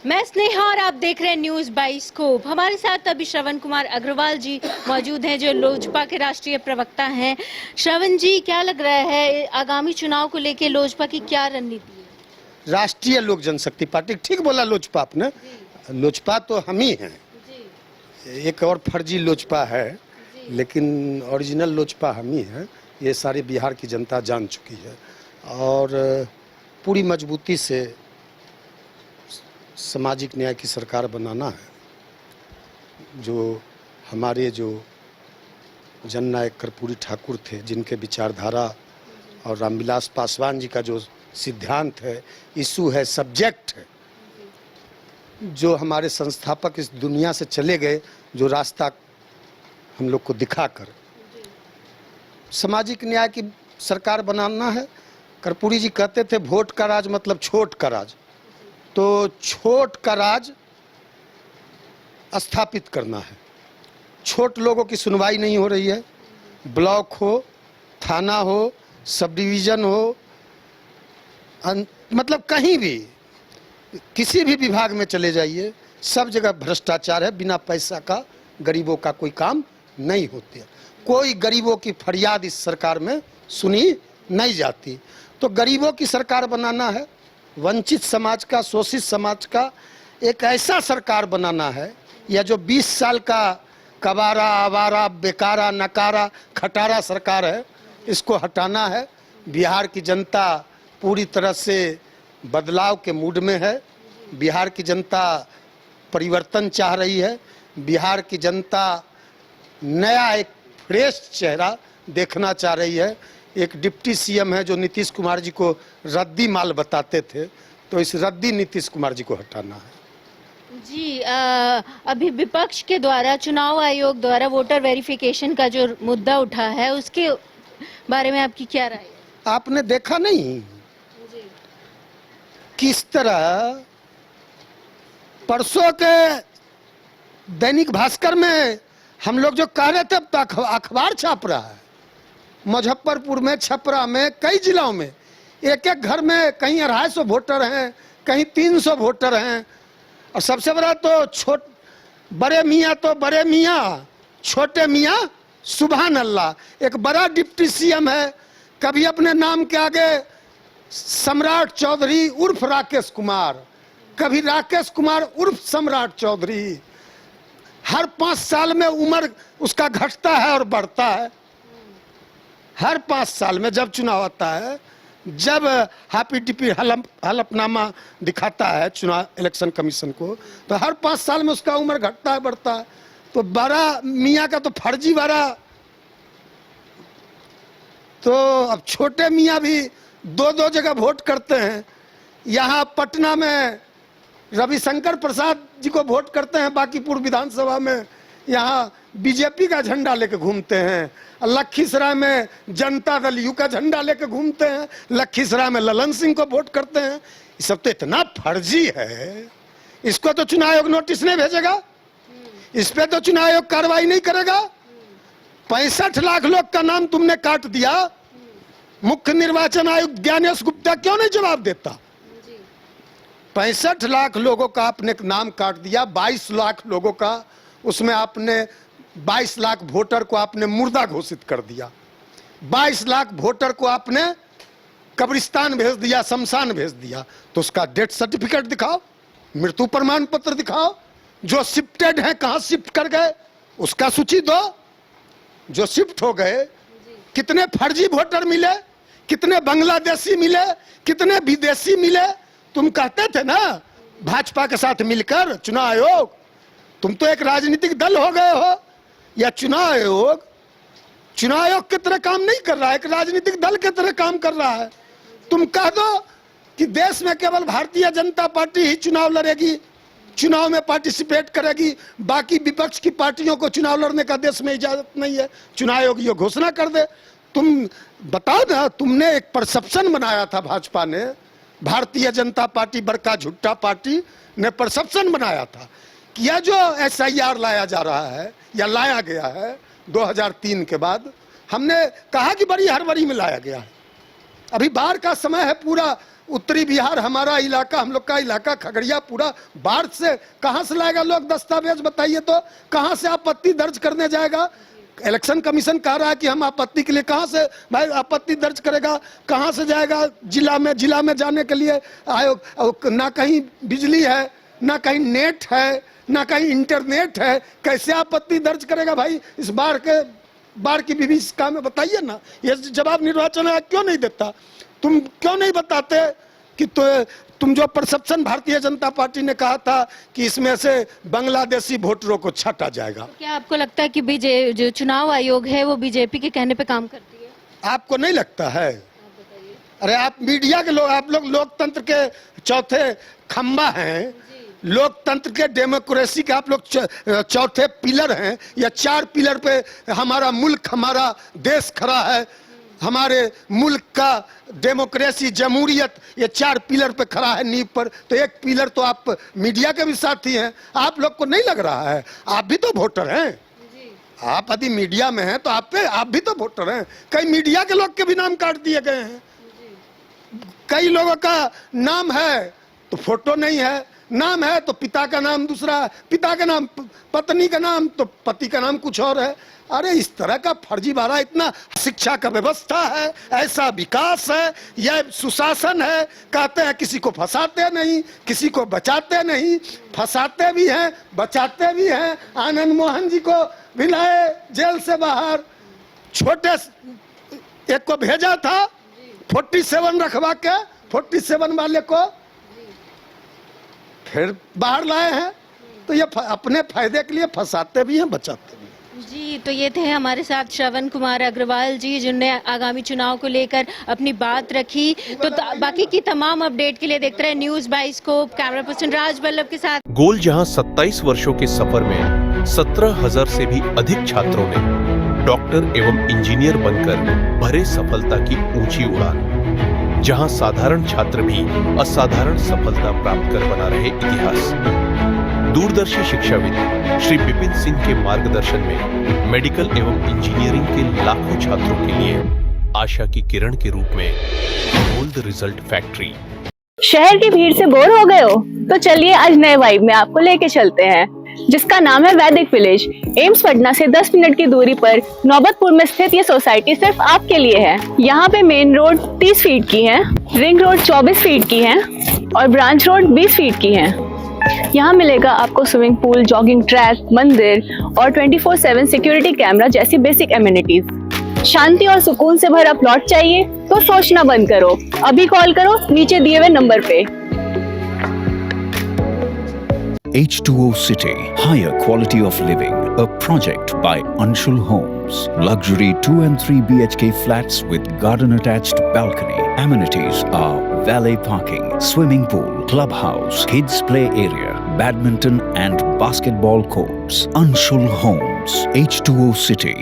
मैं स्नेहा और आप देख रहे हैं न्यूज बाई स्कोप। हमारे साथ अभी श्रवण कुमार अग्रवाल जी मौजूद हैं जो लोजपा के राष्ट्रीय प्रवक्ता हैं। श्रवण जी, क्या लग रहा है आगामी चुनाव को लेकर लोजपा की क्या रणनीति है? राष्ट्रीय लोक जनशक्ति पार्टी, ठीक बोला लोजपा आपने। लोजपा तो हम ही हैं, एक और फर्जी लोजपा है, लेकिन ओरिजिनल लोजपा हम ही हैं। ये सारे बिहार की जनता जान चुकी है और पूरी मजबूती से सामाजिक न्याय की सरकार बनाना है। जो हमारे जो जननायक कर्पूरी ठाकुर थे, जिनके विचारधारा और रामविलास पासवान जी का जो सिद्धांत है, इशू है, सब्जेक्ट है, जो हमारे संस्थापक इस दुनिया से चले गए, जो रास्ता हम लोग को दिखाकर सामाजिक न्याय की सरकार बनाना है। कर्पूरी जी कहते थे वोट का राज मतलब छोट का राज, तो छोट का राज स्थापित करना है। छोट लोगों की सुनवाई नहीं हो रही है। ब्लॉक हो, थाना हो, सब डिवीज़न हो, मतलब कहीं भी किसी भी विभाग में चले जाइए, सब जगह भ्रष्टाचार है। बिना पैसा का गरीबों का कोई काम नहीं होते। कोई गरीबों की फरियाद इस सरकार में सुनी नहीं जाती। तो गरीबों की सरकार बनाना है, वंचित समाज का, शोषित समाज का एक ऐसा सरकार बनाना है। यह जो 20 साल का कबारा, आवारा, बेकारा, नकारा, खटारा सरकार है, इसको हटाना है। बिहार की जनता पूरी तरह से बदलाव के मूड में है। बिहार की जनता परिवर्तन चाह रही है। बिहार की जनता नया एक फ्रेश चेहरा देखना चाह रही है। एक डिप्टी सीएम है जो नीतीश कुमार जी को रद्दी माल बताते थे, तो इस रद्दी नीतीश कुमार जी को हटाना है। जी, अभी विपक्ष के द्वारा, चुनाव आयोग द्वारा वोटर वेरिफिकेशन का जो मुद्दा उठा है, उसके बारे में आपकी क्या राय है? आपने देखा नहीं किस तरह परसों के दैनिक भास्कर में हम लोग जो कह रहे थे, अब तो अखबार छाप रहा है। मुजफ्फरपुर में, छपरा में, कई जिलों में एक एक घर में कहीं 250 वोटर हैं, कहीं 300 वोटर हैं। और सबसे बड़ा तो बड़े मियाँ तो बड़े मियाँ, छोटे मियाँ सुभान अल्लाह। एक बड़ा डिप्टी सीएम है, कभी अपने नाम के आगे सम्राट चौधरी उर्फ राकेश कुमार, कभी राकेश कुमार उर्फ सम्राट चौधरी। हर 5 साल में उम्र उसका घटता है और बढ़ता है। हर 5 साल में जब चुनाव आता है, जब हापी टिपी हलफनामा दिखाता है चुनाव इलेक्शन कमीशन को, तो हर 5 साल में उसका उम्र घटता है, बढ़ता है। तो बड़ा मियाँ का तो फर्जी बड़ा, तो अब छोटे मियाँ भी 2-2 जगह वोट करते हैं। यहाँ पटना में रविशंकर प्रसाद जी को वोट करते हैं, बांकीपुर विधानसभा में यहाँ बीजेपी का झंडा लेके घूमते हैं। लखीसराय में जनता दल यू का झंडा लेके घूमते हैं, लखीसराय में ललन सिंह को वोट करते हैं। ये सब तो इतना फर्जी है, इसको तो चुनाव आयोग नोटिस नहीं भेजेगा, इस पे तो चुनाव आयोग कार्रवाई नहीं करेगा। 65 लाख लोग का नाम तुमने काट दिया, मुख्य निर्वाचन आयुक्त ज्ञानेश गुप्ता क्यों नहीं जवाब देता? 65 लाख लोगों का आपने नाम काट दिया, 22 लाख लोगों का, उसमें आपने 22 लाख वोटर को आपने मुर्दा घोषित कर दिया। 22 लाख वोटर को आपने कब्रिस्तान भेज दिया, शमशान भेज दिया। तो उसका डेथ सर्टिफिकेट दिखाओ, मृत्यु प्रमाण पत्र दिखाओ। जो शिफ्टेड हैं कहाँ शिफ्ट कर गए उसका सूची दो। जो शिफ्ट हो गए, कितने फर्जी वोटर मिले, कितने बांग्लादेशी मिले, कितने विदेशी मिले। तुम कहते थे ना भाजपा के साथ मिलकर चुनाव आयोग, तुम तो एक राजनीतिक दल हो गए हो। या चुनाव आयोग की तरह काम नहीं कर रहा है, एक राजनीतिक दल की तरह काम कर रहा है। तुम कह दो कि देश में केवल भारतीय जनता पार्टी ही चुनाव लड़ेगी, चुनाव में पार्टिसिपेट करेगी, बाकी विपक्ष की पार्टियों को चुनाव लड़ने का देश में इजाजत नहीं है। चुनाव आयोग ये घोषणा कर दे। तुम बताओ ना, तुमने एक परसेप्शन बनाया था, भाजपा ने, भारतीय जनता पार्टी बड़का झुट्टा पार्टी ने परसेप्शन बनाया था कि यह जो SIR लाया जा रहा है या लाया गया है 2003 के बाद, हमने कहा कि बड़ी हड़बड़ी में लाया गया है। अभी बाढ़ का समय है, पूरा उत्तरी बिहार हमारा इलाका, हम लोग का इलाका खगड़िया पूरा बाढ़ से कहां से लाएगा लोग दस्तावेज, बताइए तो कहां से आपत्ति दर्ज करने जाएगा? इलेक्शन कमीशन कह रहा है कि हम आपत्ति के लिए, कहां से भाई आपत्ति दर्ज करेगा, कहां से जाएगा जिला में जाने के लिए आयोग? ना कहीं बिजली है, ना कहीं नेट है, ना कहीं इंटरनेट है, कैसे आपत्ति दर्ज करेगा भाई इस बाढ़ की विभीषिका में? बताइए ना, ये जवाब निर्वाचन आयोग क्यों नहीं देता? तुम क्यों नहीं बताते कि तुम जो परसेप्शन भारतीय जनता पार्टी ने कहा था कि इसमें से बांग्लादेशी वोटरों को छांटा जाएगा? क्या आपको लगता है कि जो चुनाव आयोग है वो बीजेपी के कहने पे काम करती है? आपको नहीं लगता है? अरे आप मीडिया के लोग, आप लोग लोकतंत्र के चौथे खंबा हैं, लोकतंत्र के डेमोक्रेसी के आप लोग चौथे पिलर हैं, या 4 पिलर पे हमारा मुल्क, हमारा देश खड़ा है। हमारे मुल्क का डेमोक्रेसी, जमहूरियत, ये 4 पिलर पे खड़ा है, नींव पर। तो एक पिलर तो आप मीडिया के भी साथी हैं। आप लोग को नहीं लग रहा है? आप भी तो वोटर हैं। आप यदि मीडिया में हैं तो आप भी तो वोटर हैं। कई मीडिया के लोग के भी नाम काट दिए गए हैं। कई लोगों का नाम है तो फोटो नहीं है, नाम है तो पिता का नाम दूसरा, पिता का नाम, पत्नी का नाम तो पति का नाम कुछ और है। अरे इस तरह का फर्जीवाड़ा, इतना शिक्षा का व्यवस्था है, ऐसा विकास है, यह सुशासन है, कहते हैं किसी को फंसाते नहीं, किसी को बचाते नहीं, फंसाते भी हैं, बचाते भी हैं। आनंद मोहन जी को भी लाए जेल से बाहर, छोटे एक को भेजा था 47 रखवा के, 47 वाले को फिर बाहर लाए हैं। तो ये अपने फायदे के लिए फंसाते भी हैं, बचाते भी हैं। जी, तो ये थे हमारे साथ श्रवण कुमार अग्रवाल जी, जिनने आगामी चुनाव को लेकर अपनी बात रखी। तो बाकी की तमाम अपडेट के लिए देखते रहे न्यूज़ बाइस्कोप। कैमरा पर्सन राज वल्लभ के साथ गोल जहां 27 वर्षों के सफर में 17,000 से भी अधिक छात्रों ने डॉक्टर एवं इंजीनियर बनकर भरे सफलता की ऊंची उड़ान, जहां साधारण छात्र भी असाधारण सफलता प्राप्त कर बना रहे इतिहास। दूरदर्शी शिक्षाविद श्री विपिन सिंह के मार्गदर्शन में मेडिकल एवं इंजीनियरिंग के लाखों छात्रों के लिए आशा की किरण के रूप में गोल्ड रिजल्ट फैक्ट्री। शहर की भीड़ से बोर हो गए हो? तो चलिए आज नए वाइब में आपको लेके चलते हैं, जिसका नाम है वैदिक विलेज। एम्स पटना से 10 मिनट की दूरी पर नौबतपुर में स्थित ये सोसाइटी सिर्फ आपके लिए है। यहाँ पे मेन रोड 30 फीट की है, रिंग रोड 24 फीट की है और ब्रांच रोड 20 फीट की है। यहाँ मिलेगा आपको स्विमिंग पूल, जॉगिंग ट्रैक, मंदिर और 24/7 सिक्योरिटी कैमरा जैसी बेसिक एमिनिटीज। शांति और सुकून से भरा प्लॉट चाहिए तो सोचना बंद करो, अभी कॉल करो नीचे दिए हुए नंबर पे। H2O City, higher quality of living, a project by Anshul Homes. Luxury 2 and 3 BHK flats with garden attached balcony. Amenities are valet parking, swimming pool, clubhouse, kids play area, badminton and basketball courts. Anshul Homes, H2O City.